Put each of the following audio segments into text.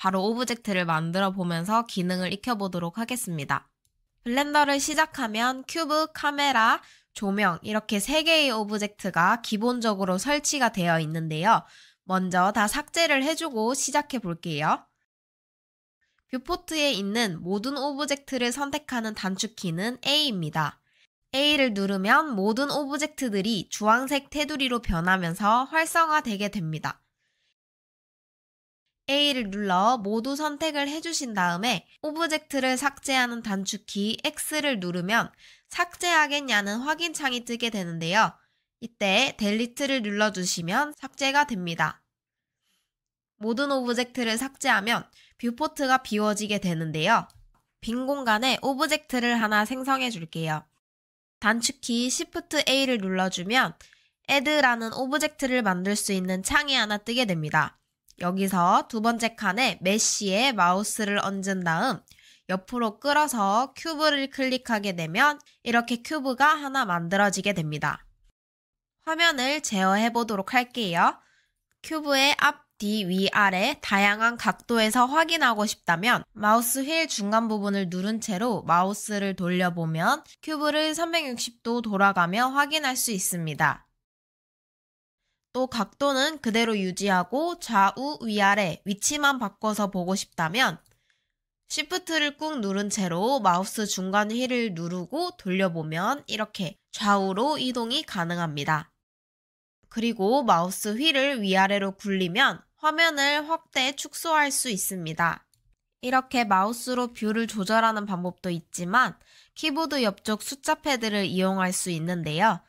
바로 오브젝트를 만들어 보면서 기능을 익혀보도록 하겠습니다. 블렌더를 시작하면 큐브, 카메라, 조명 이렇게 3개의 오브젝트가 기본적으로 설치가 되어 있는데요. 먼저 다 삭제를 해주고 시작해 볼게요. 뷰포트에 있는 모든 오브젝트를 선택하는 단축키는 A입니다. A를 누르면 모든 오브젝트들이 주황색 테두리로 변하면서 활성화되게 됩니다. A를 눌러 모두 선택을 해주신 다음에 오브젝트를 삭제하는 단축키 X를 누르면 삭제하겠냐는 확인창이 뜨게 되는데요. 이때 델리트를 눌러주시면 삭제가 됩니다. 모든 오브젝트를 삭제하면 뷰포트가 비워지게 되는데요. 빈 공간에 오브젝트를 하나 생성해 줄게요. 단축키 Shift A를 눌러주면 Add라는 오브젝트를 만들 수 있는 창이 하나 뜨게 됩니다. 여기서 두 번째 칸에 메쉬에 마우스를 얹은 다음 옆으로 끌어서 큐브를 클릭하게 되면 이렇게 큐브가 하나 만들어지게 됩니다. 화면을 제어해 보도록 할게요. 큐브의 앞, 뒤, 위, 아래 다양한 각도에서 확인하고 싶다면 마우스 휠 중간 부분을 누른 채로 마우스를 돌려보면 큐브를 360도 돌아가며 확인할 수 있습니다. 또 각도는 그대로 유지하고 좌우, 위아래 위치만 바꿔서 보고 싶다면 Shift를 꾹 누른 채로 마우스 중간 휠을 누르고 돌려보면 이렇게 좌우로 이동이 가능합니다. 그리고 마우스 휠을 위아래로 굴리면 화면을 확대, 축소할 수 있습니다. 이렇게 마우스로 뷰를 조절하는 방법도 있지만 키보드 옆쪽 숫자 패드를 이용할 수 있는데요.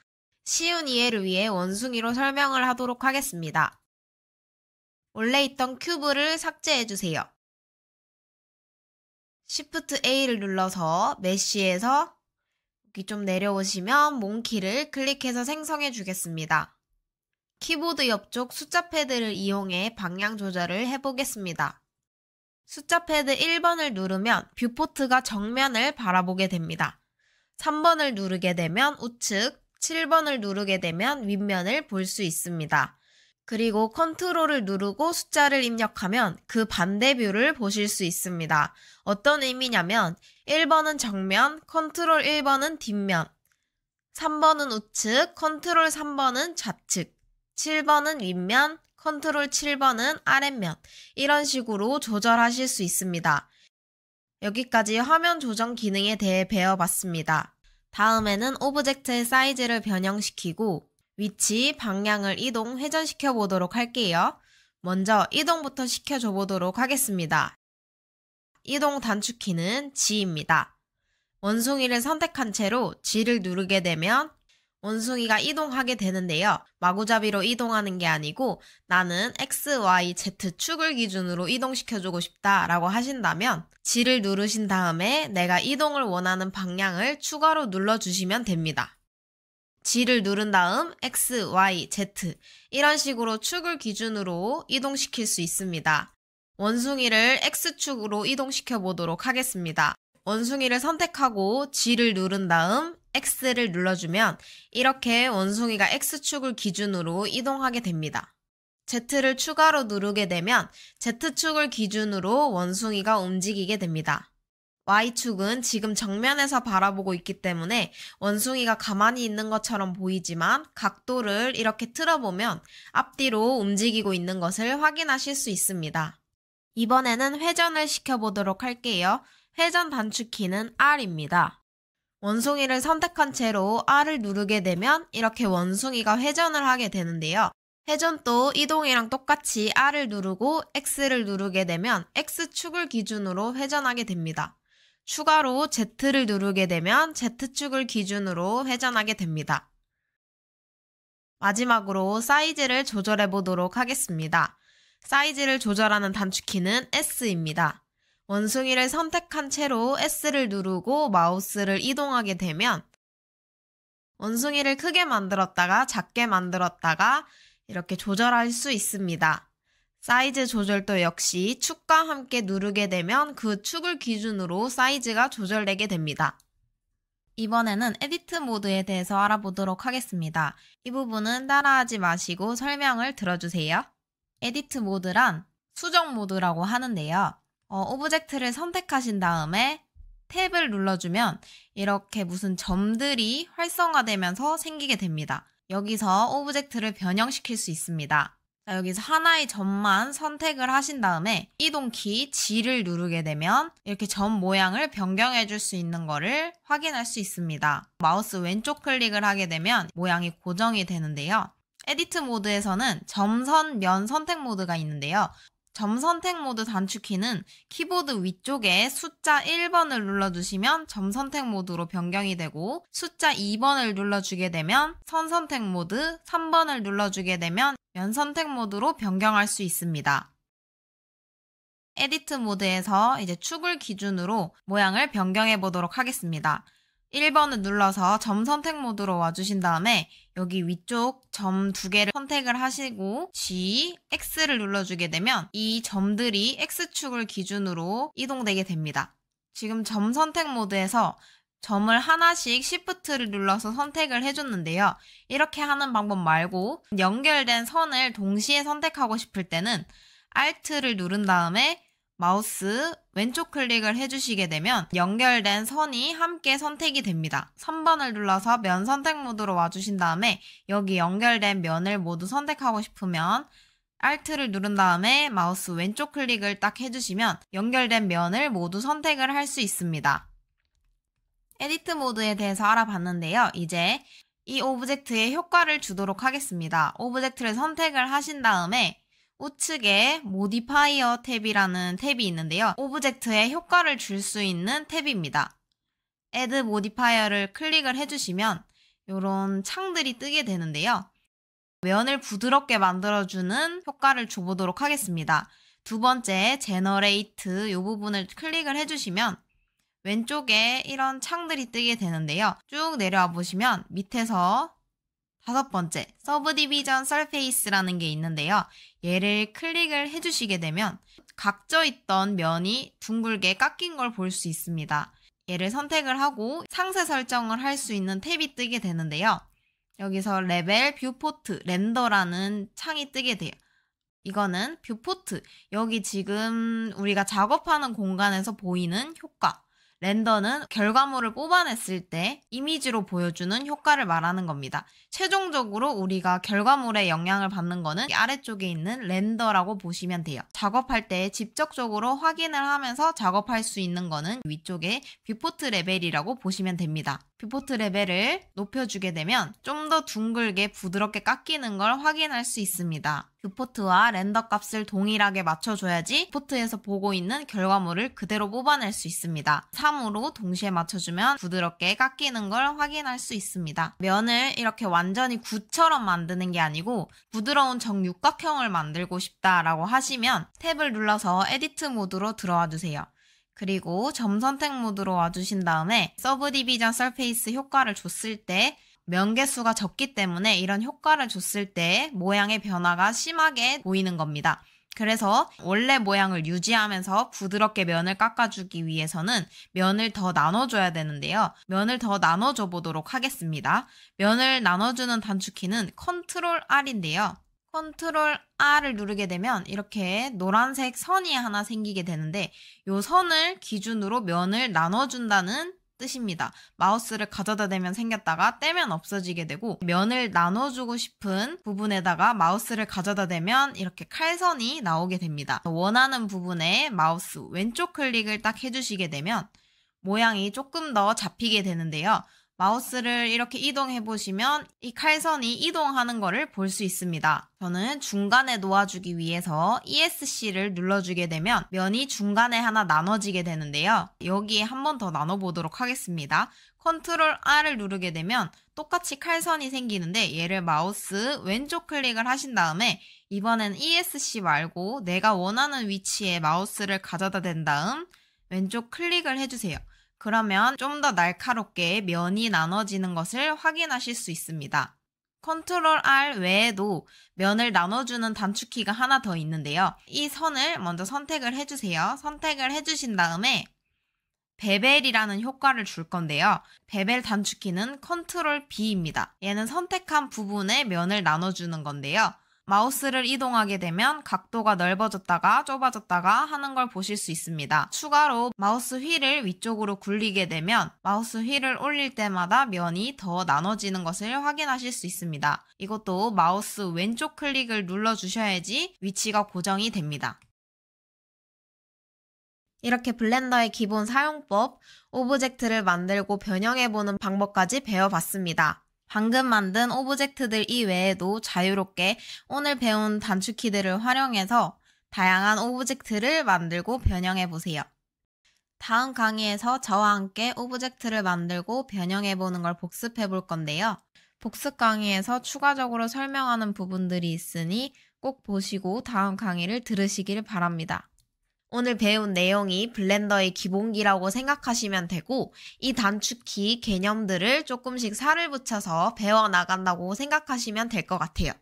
쉬운 이해를 위해 원숭이로 설명을 하도록 하겠습니다. 원래 있던 큐브를 삭제해주세요. Shift A를 눌러서 메쉬에서 여기 좀 내려오시면 몽키를 클릭해서 생성해 주겠습니다. 키보드 옆쪽 숫자 패드를 이용해 방향 조절을 해보겠습니다. 숫자 패드 1번을 누르면 뷰포트가 정면을 바라보게 됩니다. 3번을 누르게 되면 우측, 7번을 누르게 되면 윗면을 볼 수 있습니다. 그리고 컨트롤을 누르고 숫자를 입력하면 그 반대 뷰를 보실 수 있습니다. 어떤 의미냐면 1번은 정면, 컨트롤 1번은 뒷면, 3번은 우측, 컨트롤 3번은 좌측, 7번은 윗면, 컨트롤 7번은 아랫면 이런 식으로 조절하실 수 있습니다. 여기까지 화면 조정 기능에 대해 배워봤습니다. 다음에는 오브젝트의 사이즈를 변형시키고 위치, 방향을 이동, 회전시켜 보도록 할게요. 먼저 이동부터 시켜줘 보도록 하겠습니다. 이동 단축키는 G입니다. 원숭이를 선택한 채로 G를 누르게 되면 원숭이가 이동하게 되는데요. 마구잡이로 이동하는 게 아니고 나는 X, Y, Z 축을 기준으로 이동시켜주고 싶다라고 하신다면 G를 누르신 다음에 내가 이동을 원하는 방향을 추가로 눌러주시면 됩니다. G를 누른 다음 X, Y, Z 이런 식으로 축을 기준으로 이동시킬 수 있습니다. 원숭이를 X축으로 이동시켜 보도록 하겠습니다. 원숭이를 선택하고 G를 누른 다음 X를 눌러주면 이렇게 원숭이가 X축을 기준으로 이동하게 됩니다. Z를 추가로 누르게 되면 Z축을 기준으로 원숭이가 움직이게 됩니다. Y축은 지금 정면에서 바라보고 있기 때문에 원숭이가 가만히 있는 것처럼 보이지만 각도를 이렇게 틀어보면 앞뒤로 움직이고 있는 것을 확인하실 수 있습니다. 이번에는 회전을 시켜보도록 할게요. 회전 단축키는 R입니다. 원숭이를 선택한 채로 R을 누르게 되면 이렇게 원숭이가 회전을 하게 되는데요. 회전도 이동이랑 똑같이 R을 누르고 X를 누르게 되면 X축을 기준으로 회전하게 됩니다. 추가로 Z를 누르게 되면 Z축을 기준으로 회전하게 됩니다. 마지막으로 사이즈를 조절해 보도록 하겠습니다. 사이즈를 조절하는 단축키는 S입니다. 원숭이를 선택한 채로 S를 누르고 마우스를 이동하게 되면 원숭이를 크게 만들었다가 작게 만들었다가 이렇게 조절할 수 있습니다. 사이즈 조절도 역시 축과 함께 누르게 되면 그 축을 기준으로 사이즈가 조절되게 됩니다. 이번에는 에디트 모드에 대해서 알아보도록 하겠습니다. 이 부분은 따라하지 마시고 설명을 들어주세요. 에디트 모드란 수정 모드라고 하는데요. 오브젝트를 선택하신 다음에 탭을 눌러주면 이렇게 무슨 점들이 활성화되면서 생기게 됩니다. 여기서 오브젝트를 변형시킬 수 있습니다. 자, 여기서 하나의 점만 선택을 하신 다음에 이동키 G를 누르게 되면 이렇게 점 모양을 변경해 줄 수 있는 거를 확인할 수 있습니다. 마우스 왼쪽 클릭을 하게 되면 모양이 고정이 되는데요. 에디트 모드에서는 점선, 면 선택 모드가 있는데요. 점 선택 모드 단축키는 키보드 위쪽에 숫자 1번을 눌러주시면 점 선택 모드로 변경이 되고 숫자 2번을 눌러주게 되면 선 선택 모드, 3번을 눌러주게 되면 면 선택 모드로 변경할 수 있습니다. 에디트 모드에서 이제 축을 기준으로 모양을 변경해 보도록 하겠습니다. 1번을 눌러서 점 선택 모드로 와주신 다음에 여기 위쪽 점 2개를 선택을 하시고 G, X를 눌러주게 되면 이 점들이 X축을 기준으로 이동되게 됩니다. 지금 점 선택 모드에서 점을 하나씩 Shift를 눌러서 선택을 해줬는데요. 이렇게 하는 방법 말고 연결된 선을 동시에 선택하고 싶을 때는 Alt를 누른 다음에 마우스 왼쪽 클릭을 해주시게 되면 연결된 선이 함께 선택이 됩니다. 3번을 눌러서 면 선택 모드로 와주신 다음에 여기 연결된 면을 모두 선택하고 싶으면 Alt를 누른 다음에 마우스 왼쪽 클릭을 딱 해주시면 연결된 면을 모두 선택을 할 수 있습니다. 에디트 모드에 대해서 알아봤는데요. 이제 이 오브젝트에 효과를 주도록 하겠습니다. 오브젝트를 선택을 하신 다음에 우측에 모디파이어 탭이라는 탭이 있는데요. 오브젝트에 효과를 줄 수 있는 탭입니다. Add 모디파이어를 클릭을 해주시면 이런 창들이 뜨게 되는데요. 면을 부드럽게 만들어주는 효과를 줘보도록 하겠습니다. 두 번째, 제너레이트 이 부분을 클릭을 해주시면 왼쪽에 이런 창들이 뜨게 되는데요. 쭉 내려와 보시면 밑에서 5번째, 서브디비전 서페이스라는 게 있는데요. 얘를 클릭을 해주시게 되면 각져 있던 면이 둥글게 깎인 걸 볼 수 있습니다. 얘를 선택을 하고 상세 설정을 할 수 있는 탭이 뜨게 되는데요. 여기서 레벨, 뷰포트, 렌더라는 창이 뜨게 돼요. 이거는 뷰포트, 여기 지금 우리가 작업하는 공간에서 보이는 효과. 렌더는 결과물을 뽑아냈을 때 이미지로 보여주는 효과를 말하는 겁니다. 최종적으로 우리가 결과물에 영향을 받는 거는 아래쪽에 있는 렌더라고 보시면 돼요. 작업할 때 직접적으로 확인을 하면서 작업할 수 있는 거는 위쪽에 뷰포트 레벨이라고 보시면 됩니다. 뷰포트 레벨을 높여주게 되면 좀 더 둥글게 부드럽게 깎이는 걸 확인할 수 있습니다. 뷰포트와 렌더 값을 동일하게 맞춰줘야지 뷰포트에서 보고 있는 결과물을 그대로 뽑아낼 수 있습니다. 3으로 동시에 맞춰주면 부드럽게 깎이는 걸 확인할 수 있습니다. 면을 이렇게 완전히 굿처럼 만드는 게 아니고 부드러운 정육각형을 만들고 싶다라고 하시면 탭을 눌러서 에디트 모드로 들어와 주세요. 그리고 점 선택 모드로 와주신 다음에 서브디비전 서페이스 효과를 줬을 때 면 개수가 적기 때문에 이런 효과를 줬을 때 모양의 변화가 심하게 보이는 겁니다. 그래서 원래 모양을 유지하면서 부드럽게 면을 깎아주기 위해서는 면을 더 나눠줘야 되는데요. 면을 더 나눠줘 보도록 하겠습니다. 면을 나눠주는 단축키는 컨트롤 R인데요. 컨트롤 R을 누르게 되면 이렇게 노란색 선이 하나 생기게 되는데 이 선을 기준으로 면을 나눠준다는 뜻입니다. 마우스를 가져다 대면 생겼다가 떼면 없어지게 되고 면을 나눠주고 싶은 부분에다가 마우스를 가져다 대면 이렇게 칼선이 나오게 됩니다. 원하는 부분에 마우스 왼쪽 클릭을 딱 해주시게 되면 모양이 조금 더 잡히게 되는데요. 마우스를 이렇게 이동해 보시면 이 칼선이 이동하는 거를 볼 수 있습니다. 저는 중간에 놓아주기 위해서 ESC를 눌러주게 되면 면이 중간에 하나 나눠지게 되는데요. 여기에 한 번 더 나눠보도록 하겠습니다. 컨트롤 R을 누르게 되면 똑같이 칼선이 생기는데 얘를 마우스 왼쪽 클릭을 하신 다음에 이번엔 ESC 말고 내가 원하는 위치에 마우스를 가져다 댄 다음 왼쪽 클릭을 해주세요. 그러면 좀 더 날카롭게 면이 나눠지는 것을 확인하실 수 있습니다. 컨트롤 R 외에도 면을 나눠주는 단축키가 하나 더 있는데요. 이 선을 먼저 선택을 해주세요. 선택을 해주신 다음에 베벨이라는 효과를 줄 건데요. 베벨 단축키는 컨트롤 B입니다. 얘는 선택한 부분에 면을 나눠주는 건데요. 마우스를 이동하게 되면 각도가 넓어졌다가 좁아졌다가 하는 걸 보실 수 있습니다. 추가로 마우스 휠을 위쪽으로 굴리게 되면 마우스 휠을 올릴 때마다 면이 더 나눠지는 것을 확인하실 수 있습니다. 이것도 마우스 왼쪽 클릭을 눌러주셔야지 위치가 고정이 됩니다. 이렇게 블렌더의 기본 사용법, 오브젝트를 만들고 변형해보는 방법까지 배워봤습니다. 방금 만든 오브젝트들 이외에도 자유롭게 오늘 배운 단축키들을 활용해서 다양한 오브젝트를 만들고 변형해보세요. 다음 강의에서 저와 함께 오브젝트를 만들고 변형해보는 걸 복습해볼 건데요. 복습 강의에서 추가적으로 설명하는 부분들이 있으니 꼭 보시고 다음 강의를 들으시길 바랍니다. 오늘 배운 내용이 블렌더의 기본기라고 생각하시면 되고 이 단축키 개념들을 조금씩 살을 붙여서 배워나간다고 생각하시면 될 것 같아요.